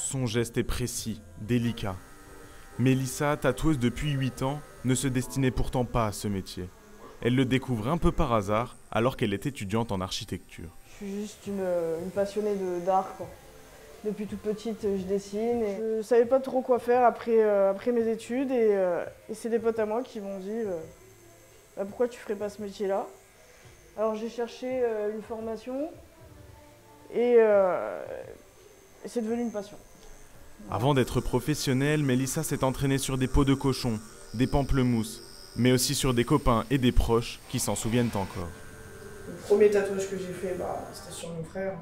Son geste est précis, délicat. Mélissa, tatoueuse depuis 8 ans, ne se destinait pourtant pas à ce métier. Elle le découvre un peu par hasard, alors qu'elle est étudiante en architecture. Je suis juste une passionnée d'art, quoi. Depuis toute petite, je dessine et je savais pas trop quoi faire après mes études et c'est des potes à moi qui m'ont dit bah, pourquoi tu ferais pas ce métier-là. Alors j'ai cherché une formation et c'est devenu une passion. Avant d'être professionnelle, Mélissa s'est entraînée sur des peaux de cochon, des pamplemousses, mais aussi sur des copains et des proches qui s'en souviennent encore. Le premier tatouage que j'ai fait, c'était sur mon frère,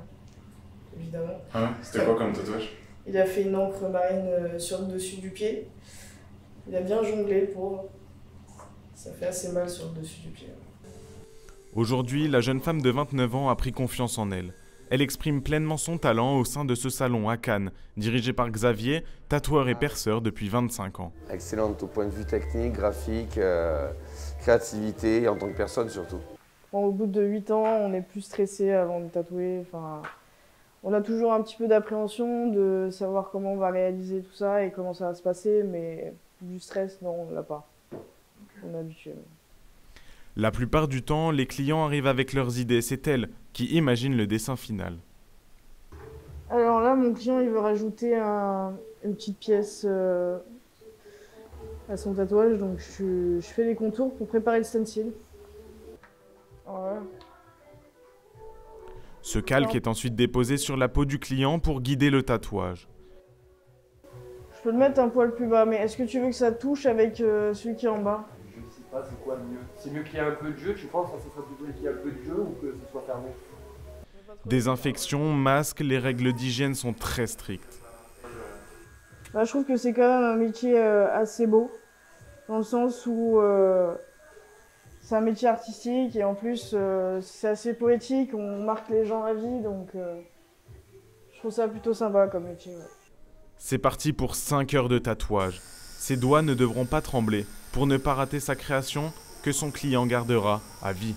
évidemment. Ah ouais, c'était quoi comme tatouage? Il a fait une encre marine sur le dessus du pied. Il a bien jonglé, pauvre. Ça fait assez mal sur le dessus du pied. Aujourd'hui, la jeune femme de 29 ans a pris confiance en elle. Elle exprime pleinement son talent au sein de ce salon à Cannes, dirigé par Xavier, tatoueur et perceur depuis 25 ans. Excellente au point de vue technique, graphique, créativité et en tant que personne surtout. Bon, au bout de 8 ans, on est plus stressé avant de tatouer. Enfin, on a toujours un petit peu d'appréhension de savoir comment on va réaliser tout ça et comment ça va se passer, mais du stress, non, on l'a pas. On est habitué. La plupart du temps, les clients arrivent avec leurs idées, c'est elle qui imagine le dessin final. Alors là, mon client, il veut rajouter une petite pièce à son tatouage, donc je fais les contours pour préparer le stencil. Voilà. Ce calque est ensuite déposé sur la peau du client pour guider le tatouage. Je peux le mettre un poil plus bas, mais est-ce que tu veux que ça touche avec celui qui est en bas? Je sais pas, c'est quoi le mieux? C'est mieux qu'il y ait un peu de jeu, tu penses que ça serait plutôt qu'il y ait un peu de jeu ou que ce soit fermé? Désinfection, masque, les règles d'hygiène sont très strictes. Je trouve que c'est quand même un métier assez beau, dans le sens où c'est un métier artistique et en plus c'est assez poétique, on marque les gens à vie, donc je trouve ça plutôt sympa comme métier. Ouais. C'est parti pour 5 heures de tatouage. Ses doigts ne devront pas trembler pour ne pas rater sa création que son client gardera à vie.